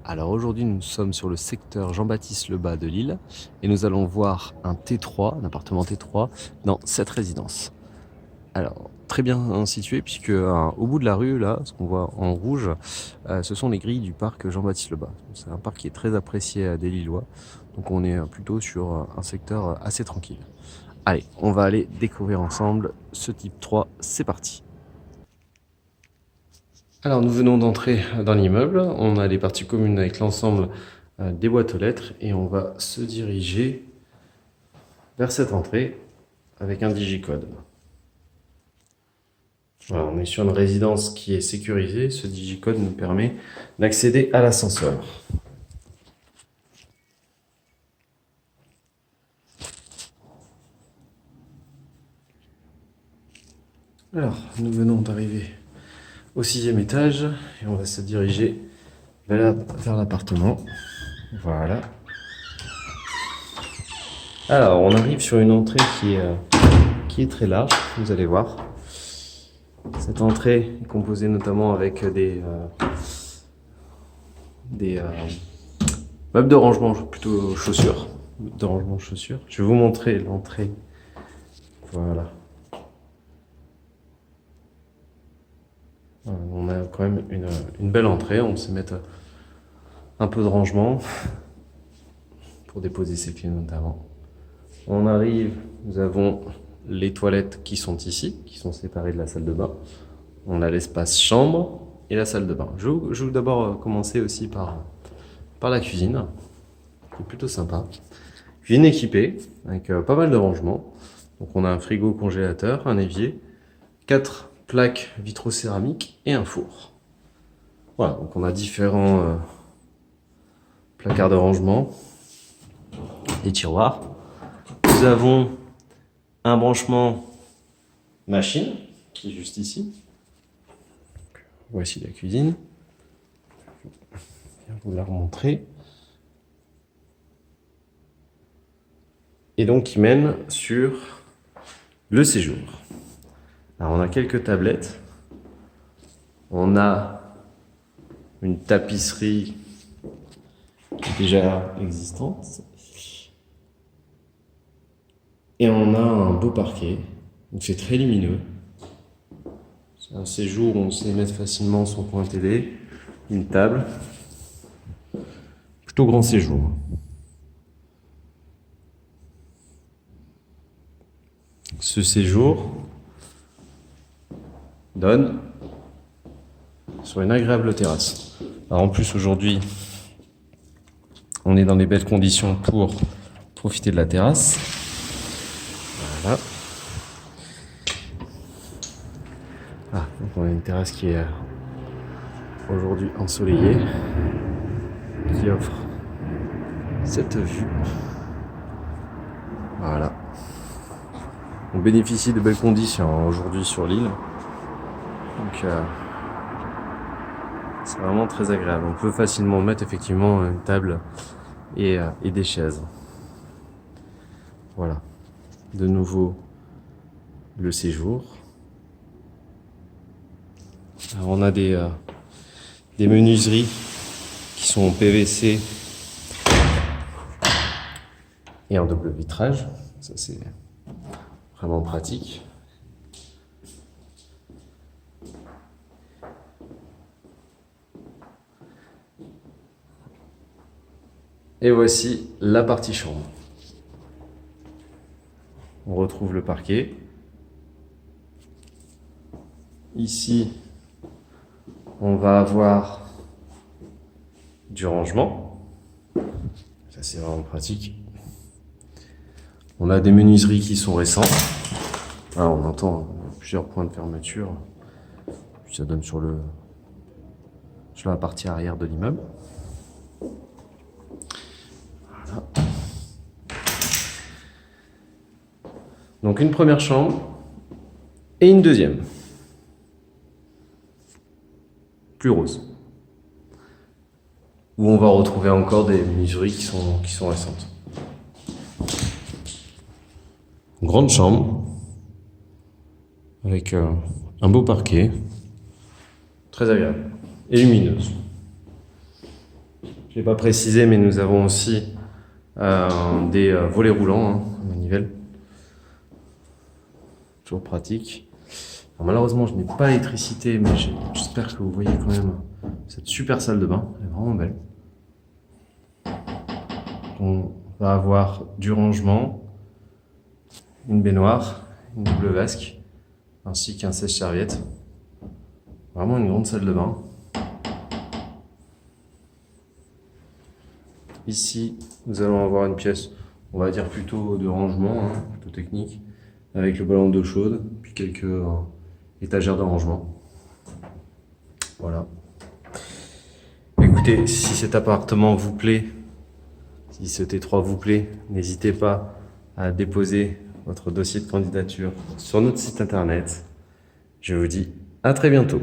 Alors aujourd'hui, nous sommes sur le secteur Jean-Baptiste Lebas de Lille et nous allons voir un T3, un appartement T3 dans cette résidence. Alors, très bien situé puisque au bout de la rue, là, ce qu'on voit en rouge, ce sont les grilles du parc Jean-Baptiste Lebas. C'est un parc qui est très apprécié des Lillois, donc on est plutôt sur un secteur assez tranquille. Allez, on va aller découvrir ensemble ce type 3, c'est parti. Alors nous venons d'entrer dans l'immeuble, on a les parties communes avec l'ensemble des boîtes aux lettres et on va se diriger vers cette entrée avec un digicode. Voilà, on est sur une résidence qui est sécurisée, ce digicode nous permet d'accéder à l'ascenseur. Alors nous venons d'arriver au 6e étage et on va se diriger vers l'appartement. Voilà. Alors on arrive sur une entrée qui est très large, vous allez voir. Cette entrée est composée notamment avec des meubles de rangement, plutôt chaussures. De rangement chaussures. Je vais vous montrer l'entrée. Voilà. On a quand même une belle entrée. On sait mettre un peu de rangement pour déposer ses clés notamment. On arrive, nous avons les toilettes qui sont ici, qui sont séparées de la salle de bain. On a l'espace chambre et la salle de bain. Je vais d'abord commencer aussi par la cuisine, qui est plutôt sympa. Cuisine équipée, avec pas mal de rangements. Donc on a un frigo congélateur, un évier, 4 plaques vitrocéramiques et un four. Voilà, donc on a différents placards de rangement et tiroirs. Nous avons un branchement machine qui est juste ici. Voici la cuisine. Je vais vous la remontrer. Et donc qui mène sur le séjour. Alors on a quelques tablettes. On a une tapisserie déjà existante. Et on a un beau parquet. Donc c'est très lumineux. C'est un séjour où on sait mettre facilement son point télé, une table. Plutôt grand séjour. Ce séjour donne sur une agréable terrasse. Alors en plus aujourd'hui, on est dans les belles conditions pour profiter de la terrasse. Voilà. Ah, donc on a une terrasse qui est aujourd'hui ensoleillée, qui offre cette vue. Voilà. On bénéficie de belles conditions aujourd'hui sur l'île. Donc c'est vraiment très agréable. On peut facilement mettre effectivement une table et des chaises. Voilà. De nouveau le séjour. Alors on a des menuiseries qui sont en PVC et en double vitrage. Ça c'est vraiment pratique. Et voici la partie chambre. On retrouve le parquet. Ici, on va avoir du rangement. Ça c'est vraiment pratique. On a des menuiseries qui sont récentes. Ah, on entend plusieurs points de fermeture. Ça donne sur la partie arrière de l'immeuble. Voilà. Donc une première chambre et une deuxième. Plus rose. Où on va retrouver encore des menuiseries qui sont récentes. Grande chambre avec un beau parquet, très agréable et lumineuse. Je l'ai pas précisé, mais nous avons aussi des volets roulants, hein, manivelle. Toujours pratique. Alors, malheureusement, je n'ai pas l'électricité, mais j'espère que vous voyez quand même cette super salle de bain. Elle est vraiment belle. On va avoir du rangement, une baignoire, une double vasque, ainsi qu'un sèche-serviette. Vraiment une grande salle de bain. Ici, nous allons avoir une pièce, on va dire plutôt de rangement, hein, plutôt technique, avec le ballon d'eau chaude, puis quelques étagères de rangement. Voilà. Écoutez, si cet appartement vous plaît, si ce T3 vous plaît, n'hésitez pas à déposer votre dossier de candidature sur notre site internet. Je vous dis à très bientôt.